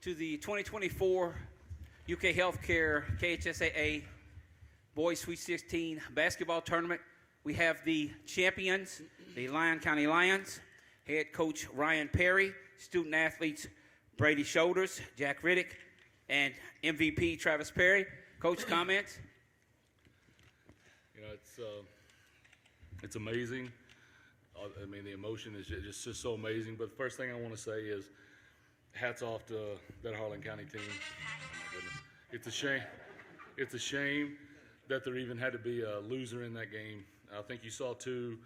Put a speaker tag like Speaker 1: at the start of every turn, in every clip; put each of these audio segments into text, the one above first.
Speaker 1: to the 2024 UK Healthcare KHSAA Boys Sweet 16 basketball tournament. We have the champions, the Lyon County Lions, head coach Ryan Perry, student athletes Brady Shoulders, Jack Riddick, and MVP Travis Perry. Coach, comments?
Speaker 2: You know, it's amazing. I mean, the emotion is just so amazing. But the first thing I want to say is hats off to that Harlan County team. Oh my goodness. It's a shame. It's a shame that there even had to be a loser in that game. I think you saw two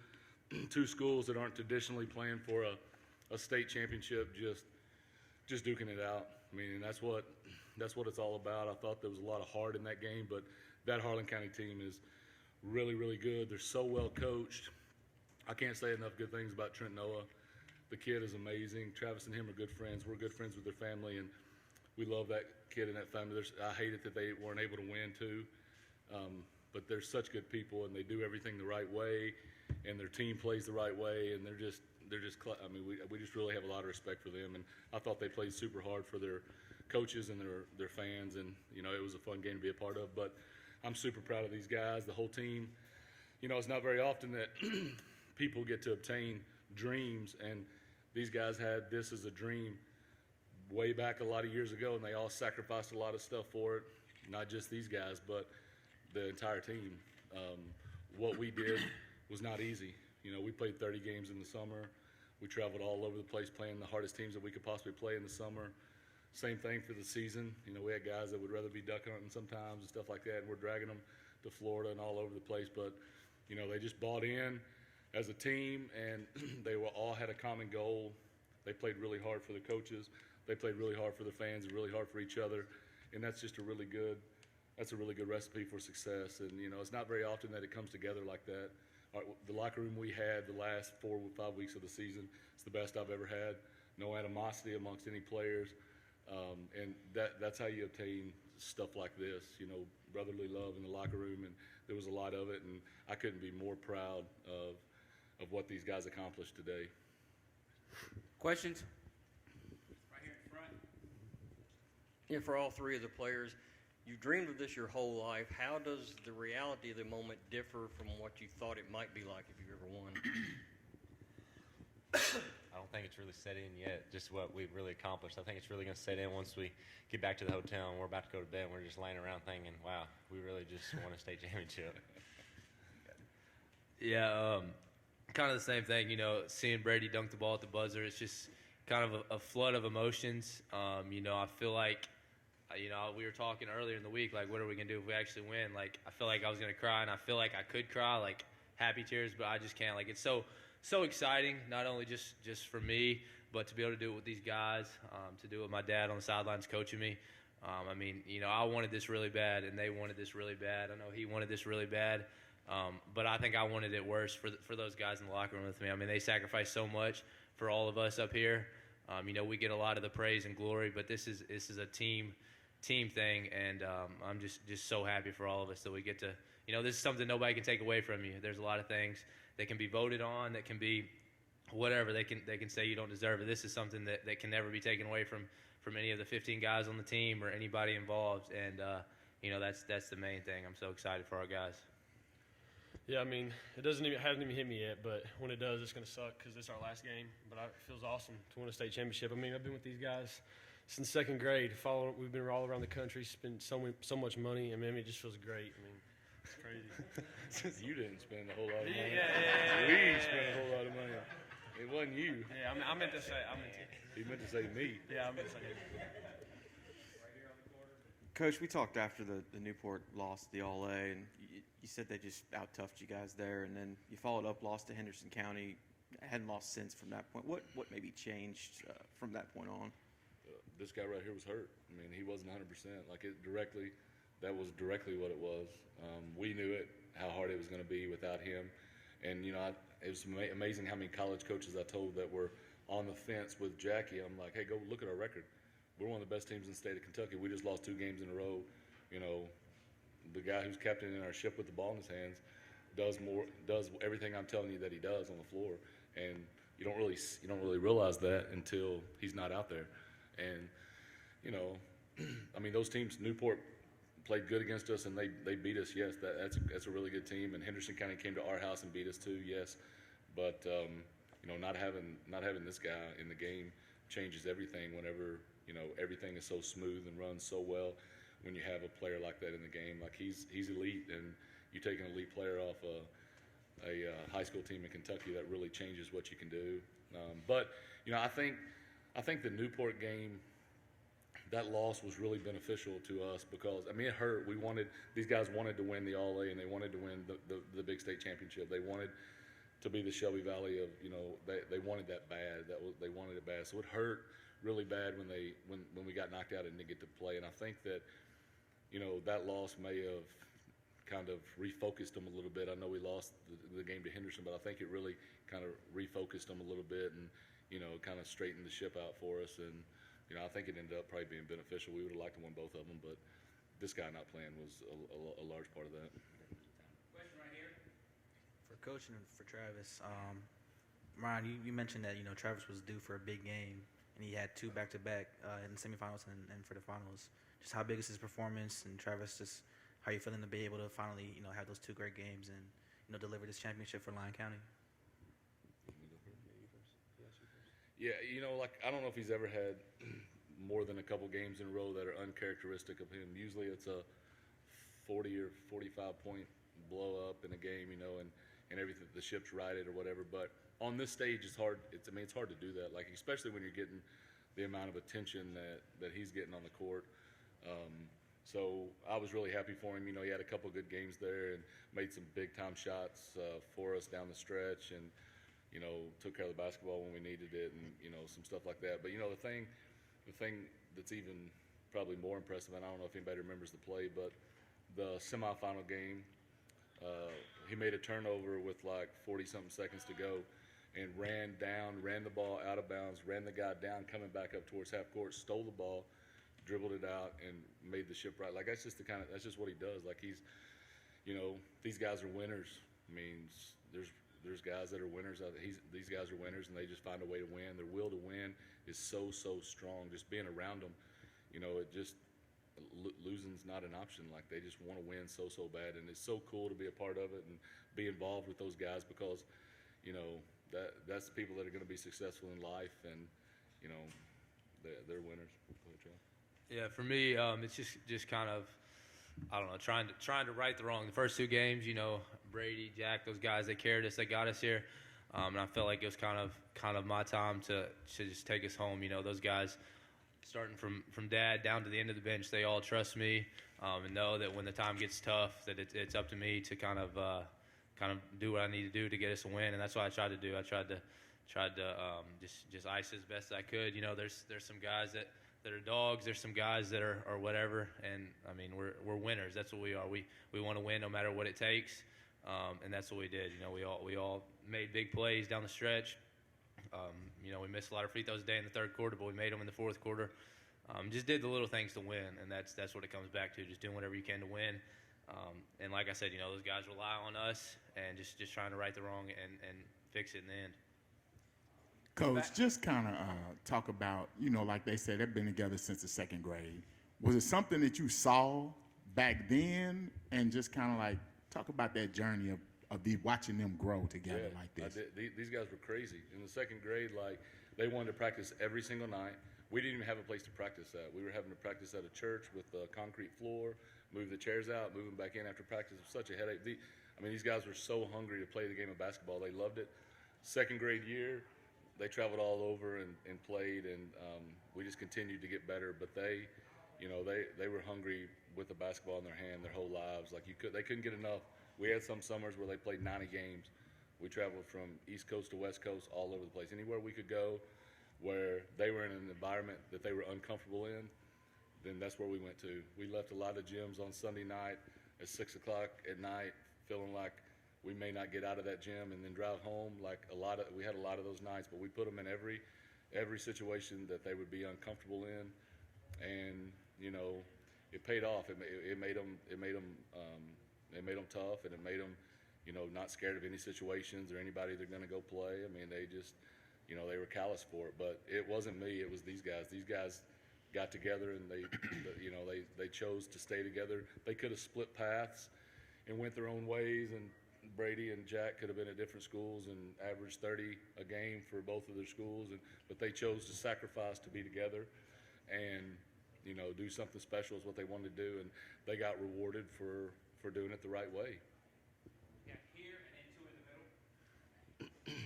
Speaker 2: schools that aren't traditionally playing for a state championship just duking it out. I mean, that's what it's all about. I thought there was a lot of heart in that game, but that Harlan County team is really, really good. They're so well coached. I can't say enough good things about Trent Noah. The kid is amazing. Travis and him are good friends. We're good friends with their family, and we love that kid and that family. I hate it that they weren't able to win too, but they're such good people, and they do everything the right way, and their team plays the right way, and they're just. I mean, we just really have a lot of respect for them, and I thought they played super hard for their coaches and their fans, and you know, it was a fun game to be a part of. But I'm super proud of these guys, the whole team. You know, it's not very often that people get to obtain dreams, and these guys had this as a dream way back a lot of years ago, and they all sacrificed a lot of stuff for it. Not just these guys, but the entire team. What we did was not easy. You know, we played 30 games in the summer. We traveled all over the place playing the hardest teams that we could possibly play in the summer. Same thing for the season. You know, we had guys that would rather be duck hunting sometimes and stuff like that, and we're dragging them to Florida and all over the place. But, you know, they just bought in as a team, and they all had a common goal. They played really hard for the coaches. They played really hard for the fans and really hard for each other, and that's just a really good recipe for success. And, you know, it's not very often that it comes together like that. The locker room we had the last 4 or 5 weeks of the season, it's the best I've ever had. No animosity amongst any players, and that's how you obtain stuff like this, you know, brotherly love in the locker room, and there was a lot of it, and I couldn't be more proud of what these guys accomplished today.
Speaker 1: Questions? Right here in front.
Speaker 3: Yeah, for all three of the players, you dreamed of this your whole life. How does the reality of the moment differ from what you thought it might be like if you ever won?
Speaker 4: I don't think it's really set in yet, just what we've really accomplished. I think it's really going to set in once we get back to the hotel and we're about to go to bed and we're just laying around thinking, wow, we really just won a state championship.
Speaker 5: Yeah, kind of the same thing, you know, seeing Brady dunk the ball at the buzzer. It's just kind of a flood of emotions. You know, I feel like, you know, we were talking earlier in the week, like, what are we going to do if we actually win? Like, I feel like I was going to cry, and I feel like I could cry, like, happy tears, but I just can't. Like, it's so exciting, not only just for me, but to be able to do it with these guys, to do it with my dad on the sidelines coaching me. I mean, you know, I wanted this really bad, and they wanted this really bad. I know he wanted this really bad, but I think I wanted it worse for those guys in the locker room with me. I mean, they sacrificed so much for all of us up here. You know, we get a lot of the praise and glory, but this is a team thing, and I'm just so happy for all of us that we get to, you know, this is something nobody can take away from you. There's a lot of things that can be voted on, that can be whatever, they can say you don't deserve it. This is something that can never be taken away from any of the 15 guys on the team or anybody involved, and you know, that's the main thing. I'm so excited for our guys.
Speaker 6: Yeah, I mean, it hasn't even hit me yet, but when it does, it's going to suck because it's our last game. But it feels awesome to win a state championship. I mean, I've been with these guys since second grade. We've been all around the country, spent so much money. I mean, it just feels great. I mean, it's crazy.
Speaker 2: You didn't spend a whole lot of money.
Speaker 6: Yeah.
Speaker 2: We spent a whole lot of money. It wasn't you.
Speaker 6: Yeah, I meant to say.
Speaker 2: He meant to say me.
Speaker 6: Yeah, I meant to say.
Speaker 7: Coach, we talked after the Newport lost the All-A, and you said they just out-toughed you guys there, and then you followed up, lost to Henderson County, hadn't lost since from that point. What maybe changed from that point on?
Speaker 2: This guy right here was hurt. I mean, he wasn't 100%. That was directly what it was. We knew it, how hard it was going to be without him. And, you know, it was amazing how many college coaches I told that were on the fence with Jackie. I'm like, hey, go look at our record. We're one of the best teams in the state of Kentucky. We just lost 2 games in a row. You know, the guy who's captaining our ship with the ball in his hands does everything I'm telling you that he does on the floor. And you don't really realize that until he's not out there. And you know, I mean, those teams, Newport played good against us and they beat us. Yes, that's a really good team. And Henderson County came to our house and beat us too. Yes, but you know, not having this guy in the game changes everything. Whenever you know everything is so smooth and runs so well, when you have a player like that in the game, like he's elite, and you take an elite player off a high school team in Kentucky, that really changes what you can do. But you know, I think the Newport game, that loss was really beneficial to us because, I mean, it hurt. These guys wanted to win the All-A, and they wanted to win the big state championship. They wanted to be the Shelby Valley of, you know, they wanted that bad. They wanted it bad. So it hurt really bad when we got knocked out and didn't get to play. And I think that, you know, that loss may have kind of refocused them a little bit. I know we lost the game to Henderson, but I think it really kind of refocused them a little bit and, you know, kind of straightened the ship out for us. And, you know, I think it ended up probably being beneficial. We would have liked to win both of them, but this guy not playing was a large part of that.
Speaker 1: Question right here.
Speaker 8: For Coach and for Travis, Ryan, you mentioned that, you know, Travis was due for a big game, and he had two back-to-back in the semifinals and for the finals. Just how big is his performance, and Travis, just how are you feeling to be able to finally, you know, have those two great games and, you know, deliver this championship for Lyon County?
Speaker 2: Yeah, you know, like, I don't know if he's ever had more than a couple games in a row that are uncharacteristic of him. Usually it's a 40 or 45 point blow up in a game, you know, and everything, the ship's righted or whatever. But on this stage, it's hard. I mean, it's hard to do that. Like, especially when you're getting the amount of attention that he's getting on the court. So I was really happy for him. You know, he had a couple good games there and made some big time shots for us down the stretch, and you know, took care of the basketball when we needed it, and you know, some stuff like that. But you know, the thing that's even probably more impressive, and I don't know if anybody remembers the play, but the semifinal game, he made a turnover with like 40-something seconds to go, and ran the ball out of bounds, ran the guy down, coming back up towards half court, stole the ball, dribbled it out, and made the ship right. Like, that's just what he does. Like, he's, you know, these guys are winners. I mean, there's guys that are winners. These guys are winners, and they just find a way to win. Their will to win is so strong. Just being around them, you know, it just losing's not an option. Like, they just want to win so bad, and it's so cool to be a part of it and be involved with those guys because, you know, that's the people that are going to be successful in life, and you know, they're winners. Go ahead, Charlie.
Speaker 5: Yeah, for me, it's just kind of, I don't know, trying to right the wrong. The first two games, you know, Brady, Jack, those guys, they carried us, they got us here, and I felt like it was kind of my time to just take us home. You know, those guys, starting from Dad down to the end of the bench, they all trust me and know that when the time gets tough, that it's up to me to kind of do what I need to do to get us a win, and that's what I tried to do. I tried to just ice as best I could. You know, there's some guys that are dogs. There's some guys that are whatever, and I mean, we're winners. That's what we are. We want to win no matter what it takes, and that's what we did. You know, we all made big plays down the stretch. You know, we missed a lot of free throws today in the third quarter, but we made them in the fourth quarter. Just did the little things to win, and that's what it comes back to. Just doing whatever you can to win. And like I said, you know, those guys rely on us, and just trying to right the wrong and fix it in the end.
Speaker 9: Coach, just kind of talk about, you know, like they said, they've been together since the second grade. Was it something that you saw back then, and just kind of like talk about that journey of watching them grow together like this?
Speaker 2: These guys were crazy. In the second grade, like, they wanted to practice every single night. We didn't even have a place to practice at. We were having to practice at a church with a concrete floor, move the chairs out, move them back in after practice. It was such a headache. These guys were so hungry to play the game of basketball. They loved it. Second grade year, they traveled all over and played, and we just continued to get better. But they were hungry with the basketball in their hand their whole lives. Like, they couldn't get enough. We had some summers where they played 90 games. We traveled from East Coast to West Coast, all over the place. Anywhere we could go where they were in an environment that they were uncomfortable in, then that's where we went to. We left a lot of gyms on Sunday night at 6 o'clock at night, feeling like we may not get out of that gym, and then drive home. Like, we had a lot of those nights, but we put them in every situation that they would be uncomfortable in, and you know, it paid off. It made them tough, and it made them, you know, not scared of any situations or anybody they're going to go play. I mean, they just, you know, they were callous for it. But it wasn't me. It was these guys. These guys got together and they chose to stay together. They could have split paths and went their own ways, and Brady and Jack could have been at different schools and averaged 30 a game for both of their schools, but they chose to sacrifice to be together and do something special is what they wanted to do, and they got rewarded for doing it the right way.
Speaker 1: Yeah, here and then two in the middle.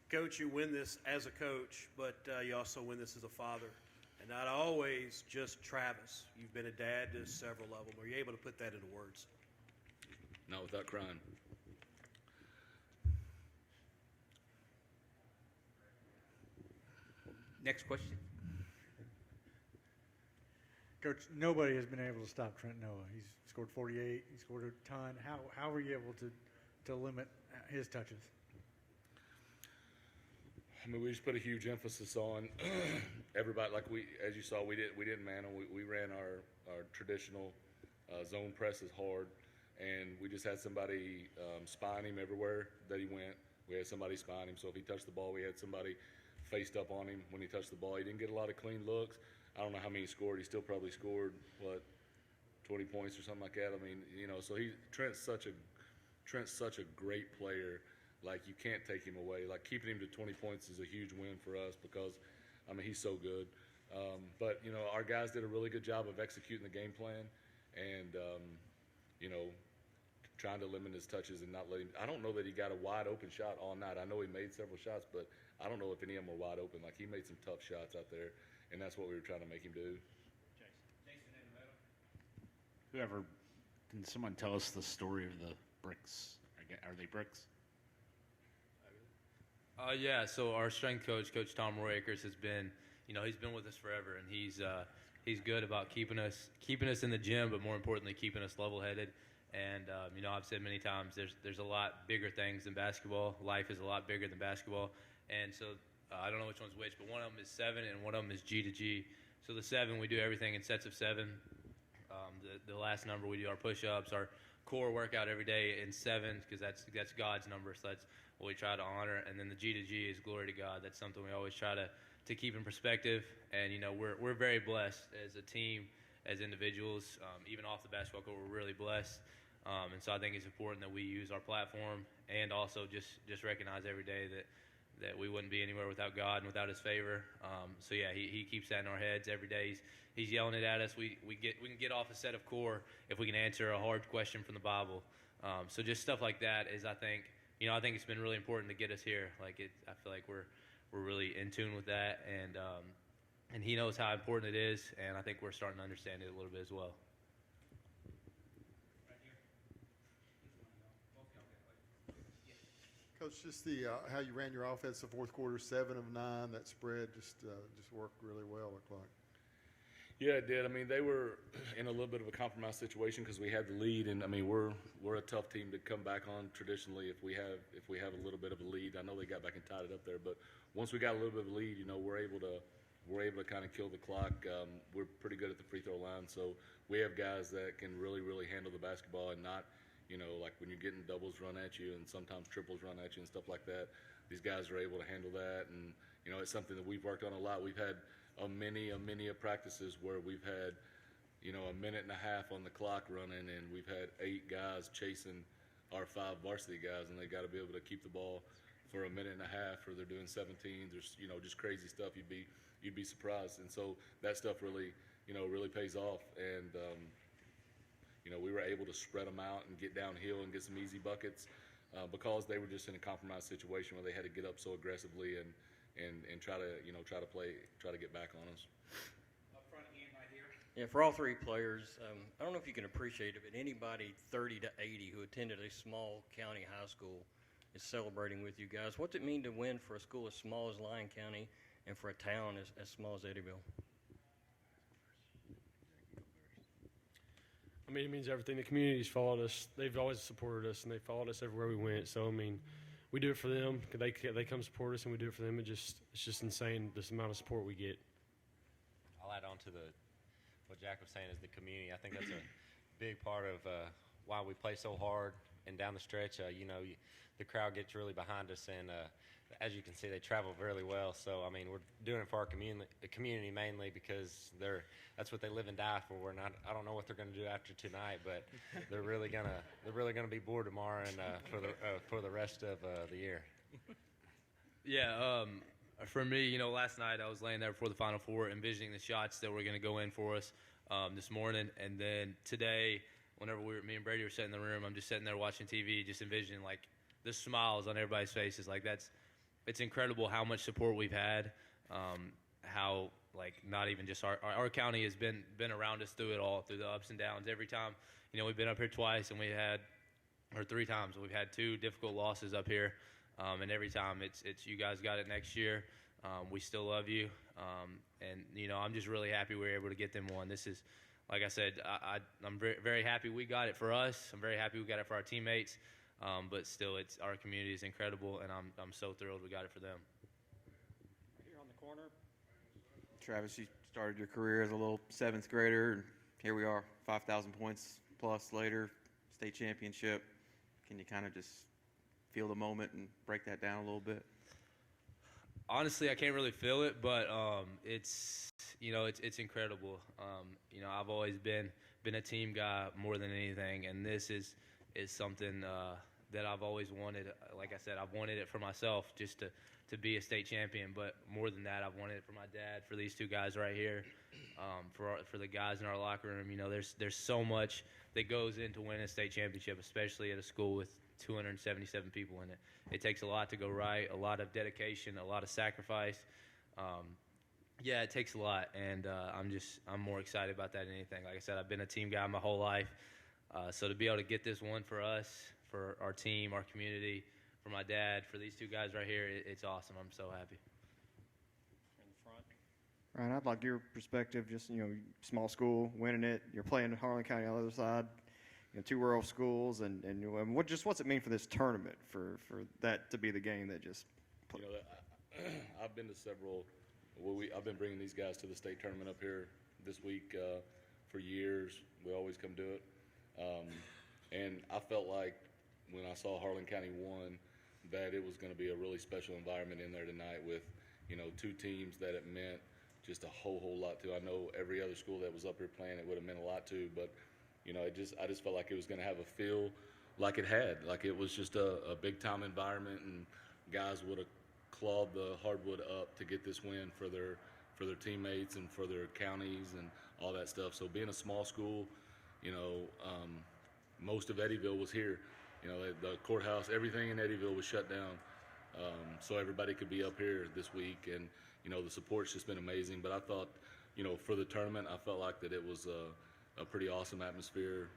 Speaker 10: Coach, you win this as a coach, but you also win this as a father. And not always just Travis. You've been a dad to several of them. Are you able to put that into words?
Speaker 2: Not without crying.
Speaker 1: Next question.
Speaker 11: Coach, nobody has been able to stop Trent Noah. He's scored 48. He scored a ton. How were you able to limit his touches?
Speaker 2: I mean, we just put a huge emphasis on everybody. Like as you saw, we didn't man him. We ran our traditional zone presses hard, and we just had somebody spying him everywhere that he went. We had somebody spying him, so if he touched the ball, we had somebody faced up on him when he touched the ball. He didn't get a lot of clean looks. I don't know how many he scored. He still probably scored 20 points or something like that. I mean, so Trent's such a great player. Like, you can't take him away. Like, keeping him to 20 points is a huge win for us because, I mean, he's so good. But, our guys did a really good job of executing the game plan and, trying to limit his touches and not let him – I don't know that he got a wide-open shot all night. I know he made several shots, but I don't know if any of them were wide open. Like, he made some tough shots out there, and that's what we were trying to make him do.
Speaker 1: Jason in the
Speaker 12: Whoever,
Speaker 1: middle.
Speaker 12: can someone tell us the story of the bricks? Are they bricks?
Speaker 5: Yeah, so our strength coach, Coach Tom Roy Akers, has been, he's been with us forever, and he's good about keeping us in the gym, but more importantly, keeping us level-headed. And I've said many times, there's a lot bigger things than basketball. Life is a lot bigger than basketball, and so I don't know which one's which, but one of them is 7 and one of them is G to G. So the 7, we do everything in sets of 7. The last number, we do our push-ups, our core workout every day in 7, because that's God's number, so that's what we try to honor. And then the G to G is glory to God. That's something we always try to keep in perspective. And we're very blessed as a team, as individuals, even off the basketball court. We're really blessed. And so I think it's important that we use our platform and also just recognize every day that we wouldn't be anywhere without God and without His favor. So yeah, He keeps that in our heads every day. He's yelling it at us. We can get off a set of core if we can answer a hard question from the Bible. So just stuff like that is, I think it's been really important to get us here. I feel like we're really in tune with that, and He knows how important it is, and I think we're starting to understand it a little bit as well.
Speaker 13: Coach, just how you ran your offense the fourth quarter, 7 of 9, that spread just worked really well, looked like.
Speaker 2: Yeah, it did. I mean, they were in a little bit of a compromised situation because we had the lead, and I mean, we're a tough team to come back on traditionally if we have a little bit of a lead. I know they got back and tied it up there, but once we got a little bit of a lead, we're able to kind of kill the clock. We're pretty good at the free throw line, so we have guys that can really, really handle the basketball and not, like when you're getting doubles run at you and sometimes triples run at you and stuff like that. These guys are able to handle that, and it's something that we've worked on a lot. We've had a many of practices where we've had, a minute and a half on the clock running, and we've had 8 guys chasing our 5 varsity guys, and they got to be able to keep the ball for a minute and a half, or they're doing 17. There's, just crazy stuff. You'd be surprised, and so that stuff really, really pays off. And we were able to spread them out and get downhill and get some easy buckets because they were just in a compromised situation where they had to get up so aggressively and try to get back on us.
Speaker 1: Up front again, right here.
Speaker 3: Yeah, for all 3 players, I don't know if you can appreciate it, but anybody 30 to 80 who attended a small county high school is celebrating with you guys. What's it mean to win for a school as small as Lyon County and for a town as small as Eddyville?
Speaker 6: I mean, it means everything. The community's followed us. They've always supported us, and they followed us everywhere we went. So, I mean, we do it for them. They come support us, and we do it for them. It's just insane, this amount of support we get.
Speaker 4: I'll add on to what Jack was saying is the community. I think that's a big part of why we play so hard and down the stretch, the crowd gets really behind us, and as you can see, they travel really well. So I mean, we're doing it for our community mainly because that's what they live and die for. I don't know what they're going to do after tonight, but they're really gonna be bored tomorrow and for the rest of the year.
Speaker 5: Yeah, for me, last night I was laying there before the Final Four, envisioning the shots that were going to go in for us this morning, and then today, whenever me and Brady were sitting in the room, I'm just sitting there watching TV, just envisioning like the smiles on everybody's faces. Like it's incredible how much support we've had, how like not even just our county has been around us through it all, through the ups and downs. Every time, we've been up here twice, and or 3 times, we've had 2 difficult losses up here. And every time it's you guys got it next year. We still love you. And, I'm just really happy we were able to get them one. This is, like I said, I'm very, very happy we got it for us. I'm very happy we got it for our teammates. But still, our community is incredible, and I'm so thrilled we got it for them.
Speaker 3: Here on the corner.
Speaker 7: Travis, you started your career as a little 7th grader, and here we are, 5,000 points plus later, state championship. Can you kind of just feel the moment and break that down a little bit?
Speaker 5: Honestly, I can't really feel it, but it's incredible. I've always been a team guy more than anything, and this is something that I've always wanted. Like I said, I've wanted it for myself, just to be a state champion. But more than that, I've wanted it for my dad, for these 2 guys right here, for the guys in our locker room. There's so much that goes into winning a state championship, especially at a school with 277 people in it. It takes a lot to go right, a lot of dedication, a lot of sacrifice. It takes a lot, and I'm more excited about that than anything. Like I said, I've been a team guy my whole life, so to be able to get this one for us, for our team, our community, for my dad, for these 2 guys right here, it's awesome. I'm so happy.
Speaker 3: In the front.
Speaker 14: Ryan, I'd like your perspective. Just small school, winning it. You're playing in Harlan County on the other side. 2 rural schools, and what's it mean for this tournament for that to be the game that just?
Speaker 2: I've been to several. I've been bringing these guys to the state tournament up here this week for years. We always come do it, and I felt like when I saw Harlan County won, that it was going to be a really special environment in there tonight with 2 teams that it meant just a whole lot to. I know every other school that was up here playing, it would have meant a lot to, but. I just felt like it was going to have a feel like it had. Like it was just a big-time environment, and guys would have clawed the hardwood up to get this win for their teammates and for their counties and all that stuff. So being a small school, most of Eddyville was here. The courthouse, everything in Eddyville was shut down, so everybody could be up here this week. And, the support's just been amazing. But I thought, for the tournament, I felt like that it was a pretty awesome atmosphere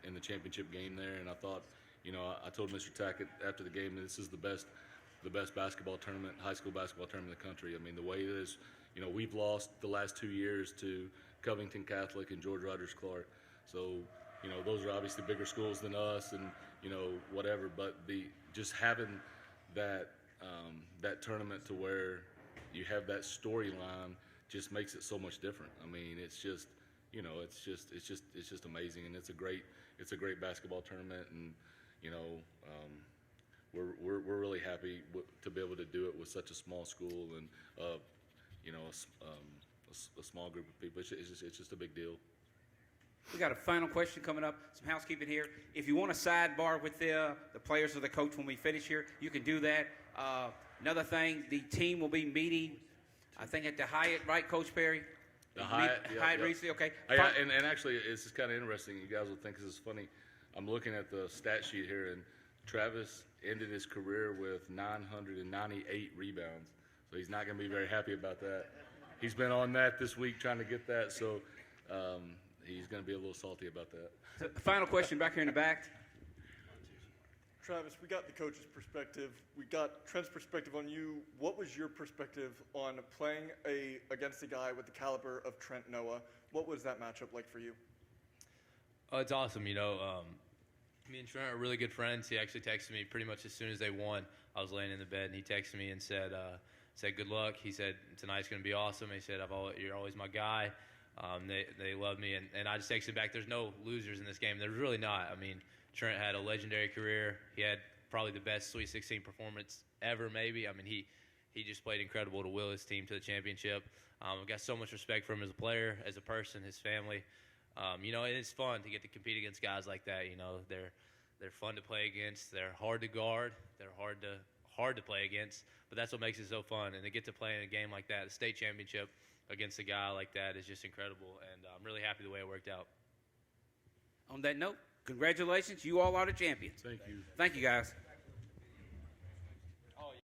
Speaker 2: in the championship game there, and I thought, I told Mr. Tackett after the game that this is the best basketball tournament, high school basketball tournament in the country. I mean, the way it is, we've lost the last 2 years to Covington Catholic and George Rogers Clark, so those are obviously bigger schools than us, and whatever. But just having that tournament to where you have that storyline just makes it so much different. I mean, it's just. It's just amazing, and it's a great basketball tournament, and we're really happy to be able to do it with such a small school and a small group of people. It's just a big deal.
Speaker 1: We got a final question coming up. Some housekeeping here. If you want to sidebar with the players or the coach when we finish here, you can do that. Another thing, the team will be meeting, I think, at the Hyatt, right, Coach Perry?
Speaker 2: The Hyatt,
Speaker 1: Hyatt Reese, okay.
Speaker 2: Yeah, and actually, it's just kind of interesting. You guys will think this is funny. I'm looking at the stat sheet here, and Travis ended his career with 998 rebounds. So he's not going to be very happy about that. He's been on that this week trying to get that, so he's going to be a little salty about that.
Speaker 1: So, final question back here in the back.
Speaker 15: Travis, we got the coach's perspective. We got Trent's perspective on you. What was your perspective on playing against a guy with the caliber of Trent Noah? What was that matchup like for you?
Speaker 5: Oh, it's awesome. Me and Trent are really good friends. He actually texted me pretty much as soon as they won. I was laying in the bed, and he texted me and said good luck. He said, tonight's going to be awesome. He said, you're always my guy. They love me. And I just texted back, there's no losers in this game. There's really not. I mean, Trent had a legendary career. He had probably the best Sweet 16 performance ever, maybe. I mean, he just played incredible to will his team to the championship. I've got so much respect for him as a player, as a person, his family. You know, it's fun to get to compete against guys like that. You know, they're fun to play against. They're hard to guard. They're hard to play against. But that's what makes it so fun. And to get to play in a game like that, the state championship against a guy like that, is just incredible. And I'm really happy the way it worked out.
Speaker 1: On that note, congratulations. You all are the champions.
Speaker 2: Thank you.
Speaker 1: Thank you, guys.